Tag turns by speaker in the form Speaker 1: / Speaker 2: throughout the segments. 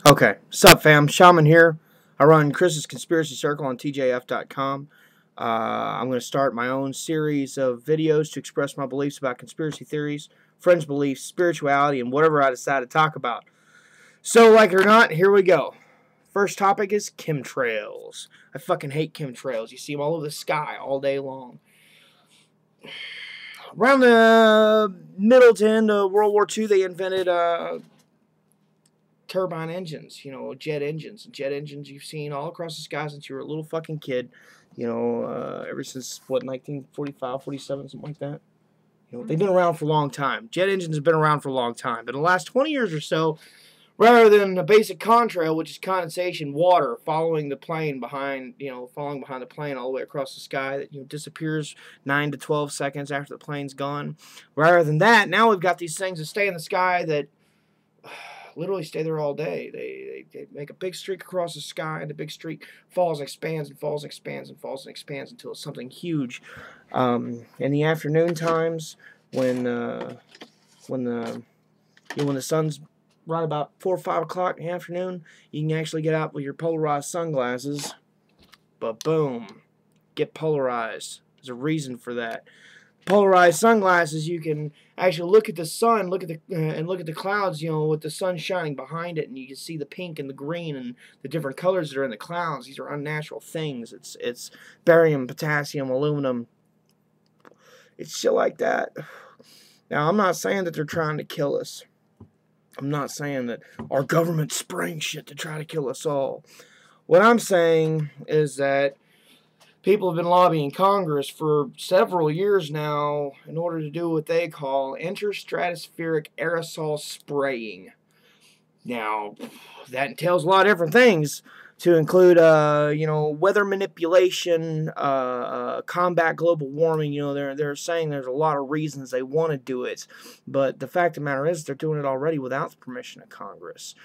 Speaker 1: Okay, sup fam, Shaman here. I run Chris's Conspiracy Circle on TJF.com. I'm going to start my own series of videos to express my beliefs about conspiracy theories, fringe beliefs, spirituality, and whatever I decide to talk about. So, like it or not, here we go. First topic is chemtrails. I fucking hate chemtrails. You see them all over the sky all day long. Around the middle to end of World War II, they invented turbine engines, jet engines. Jet engines you've seen all across the sky since you were a little fucking kid, ever since, 1945, 47, something like that. They've been around for a long time. Jet engines have been around for a long time. But in the last 20 years or so, rather than a basic contrail, which is condensation, water following the plane behind, falling behind the plane all the way across the sky that, disappears 9 to 12 seconds after the plane's gone. Rather than that, now we've got these things that stay in the sky that literally stay there all day. They make a big streak across the sky, and the big streak falls, expands, and falls, expands, and falls, and expands until it's something huge. In the afternoon times, when the sun's right about 4 or 5 o'clock in the afternoon, you can actually get out with your polarized sunglasses. But boom, get polarized. There's a reason for that. Polarized sunglasses, you can actually look at the sun, look at the clouds, with the sun shining behind it, and you can see the pink and the green and the different colors that are in the clouds. These are unnatural things. It's barium, potassium, aluminum. It's shit like that. Now, I'm not saying that they're trying to kill us. I'm not saying that our government's spraying shit to try to kill us all. What I'm saying is that people have been lobbying Congress for several years now in order to do what they call interstratospheric aerosol spraying. Now, that entails a lot of different things, to include, weather manipulation, combat global warming. They're saying there's a lot of reasons they want to do it, but the fact of the matter is they're doing it already without the permission of Congress.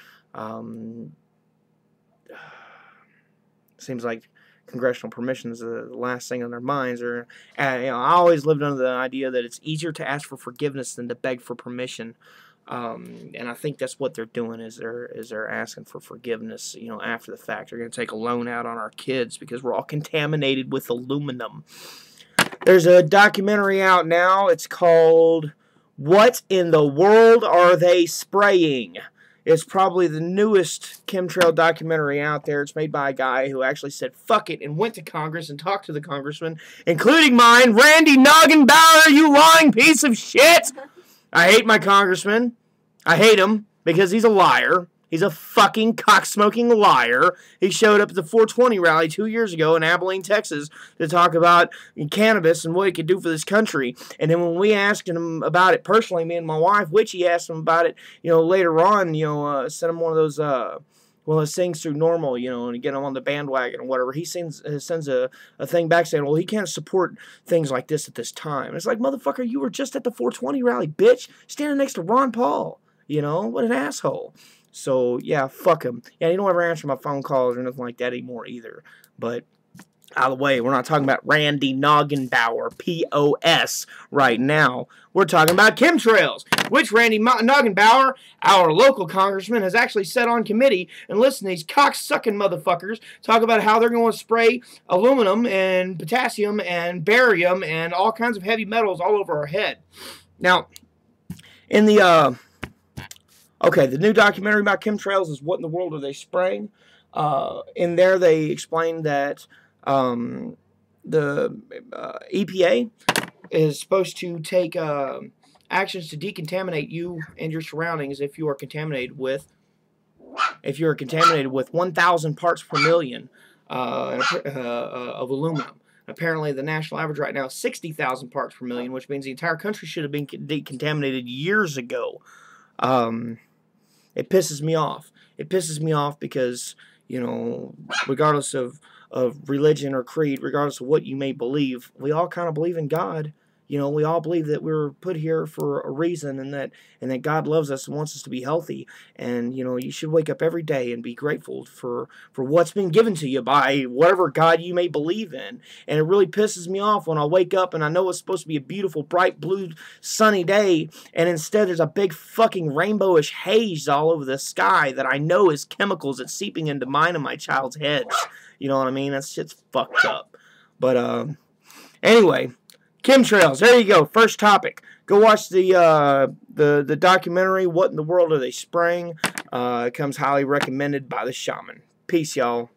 Speaker 1: Seems like congressional permission is the last thing on their minds. I always lived under the idea that it's easier to ask for forgiveness than to beg for permission. And I think that's what they're doing, is they're asking for forgiveness, after the fact. They're going to take a loan out on our kids because we're all contaminated with aluminum. There's a documentary out now. It's called What in the World Are They Spraying? It's probably the newest chemtrail documentary out there. It's made by a guy who actually said fuck it and went to Congress and talked to the congressman, including mine, Randy Noggenbauer, you lying piece of shit! I hate my congressman. I hate him because he's a liar. He's a fucking cock-smoking liar. He showed up at the 420 rally 2 years ago in Abilene, Texas, to talk about cannabis and what it could do for this country. And then when we asked him about it personally, me and my wife, which he asked him about it, later on, sent him one of those things through normal, and get him on the bandwagon or whatever. He sends a thing back saying, well, he can't support things like this at this time. And it's like, motherfucker, you were just at the 420 rally, bitch, standing next to Ron Paul. What an asshole. So, yeah, fuck him. Yeah, he don't ever answer my phone calls or nothing like that anymore either. But out of the way, we're not talking about Randy Noggenbauer, P.O.S., right now. We're talking about chemtrails, which Randy Noggenbauer, our local congressman, has actually sat on committee and listened to these cock-sucking motherfuckers talk about how they're going to spray aluminum and potassium and barium and all kinds of heavy metals all over our head. Now, in the the new documentary about chemtrails is What in the World Are They Spraying? In there, they explain that the EPA is supposed to take actions to decontaminate you and your surroundings if you are contaminated with 1,000 parts per million of aluminum. Apparently, the national average right now is 60,000 parts per million, which means the entire country should have been decontaminated years ago. It pisses me off. It pisses me off because, regardless of religion or creed, regardless of what you may believe, we all kind of believe in God. You know, we all believe that we were put here for a reason, and that God loves us and wants us to be healthy. And you know, you should wake up every day and be grateful for what's been given to you by whatever God you may believe in. And it really pisses me off when I wake up and I know it's supposed to be a beautiful, bright, blue, sunny day, and instead there's a big fucking rainbowish haze all over the sky that I know is chemicals that's seeping into mine and my child's heads. You know what I mean? That shit's fucked up. But anyway, chemtrails. There you go. First topic. Go watch the documentary. What in the world are they spraying? It comes highly recommended by the Shaman. Peace, y'all.